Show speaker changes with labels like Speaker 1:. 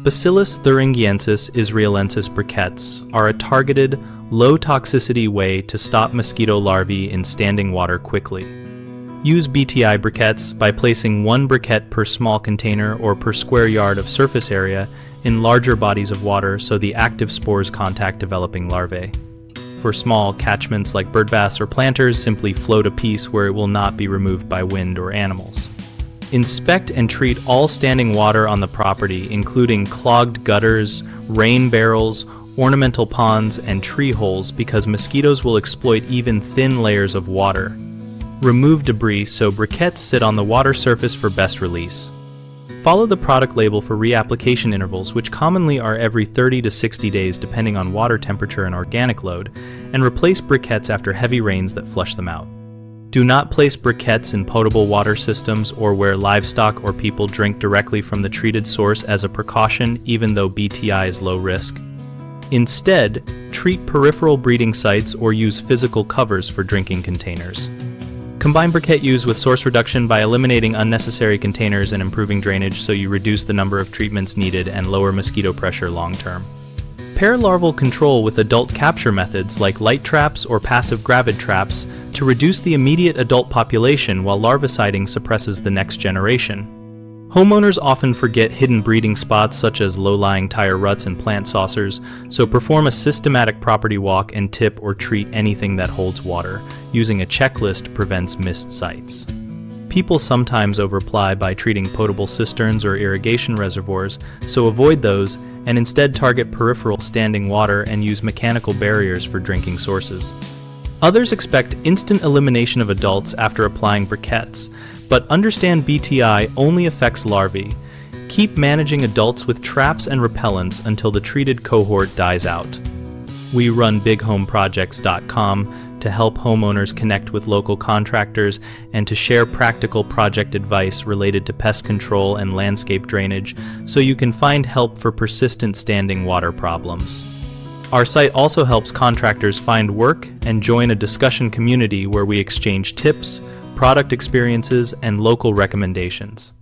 Speaker 1: Bacillus thuringiensis israelensis briquettes are a targeted, low-toxicity way to stop mosquito larvae in standing water quickly. Use Bti Briquettes by placing one briquette per small container or per square yard of surface area in larger bodies of water so the active spores contact developing larvae. For small catchments like birdbaths or planters, simply float a piece where it will not be removed by wind or animals. Inspect and treat all standing water on the property, including clogged gutters, rain barrels, ornamental ponds, and tree holes, because mosquitoes will exploit even thin layers of water. Remove debris so briquettes sit on the water surface for best release. Follow the product label for reapplication intervals, which commonly are every 30 to 60 days depending on water temperature and organic load, and replace briquettes after heavy rains that flush them out. Do not place briquettes in potable water systems or where livestock or people drink directly from the treated source as a precaution, even though BTI is low risk. Instead, treat peripheral breeding sites or use physical covers for drinking containers. Combine briquette use with source reduction by eliminating unnecessary containers and improving drainage so you reduce the number of treatments needed and lower mosquito pressure long term. Pair larval control with adult capture methods like light traps or passive gravid traps to reduce the immediate adult population while larviciding suppresses the next generation. Homeowners often forget hidden breeding spots such as low-lying tire ruts and plant saucers, so perform a systematic property walk and tip or treat anything that holds water. Using a checklist prevents missed sites. People sometimes overapply by treating potable cisterns or irrigation reservoirs, so avoid those and instead target peripheral standing water and use mechanical barriers for drinking sources. Others expect instant elimination of adults after applying briquettes, but understand BTI only affects larvae. Keep managing adults with traps and repellents until the treated cohort dies out. We run bighomeprojects.com to help homeowners connect with local contractors and to share practical project advice related to pest control and landscape drainage so you can find help for persistent standing water problems. Our site also helps contractors find work and join a discussion community where we exchange tips, product experiences, and local recommendations.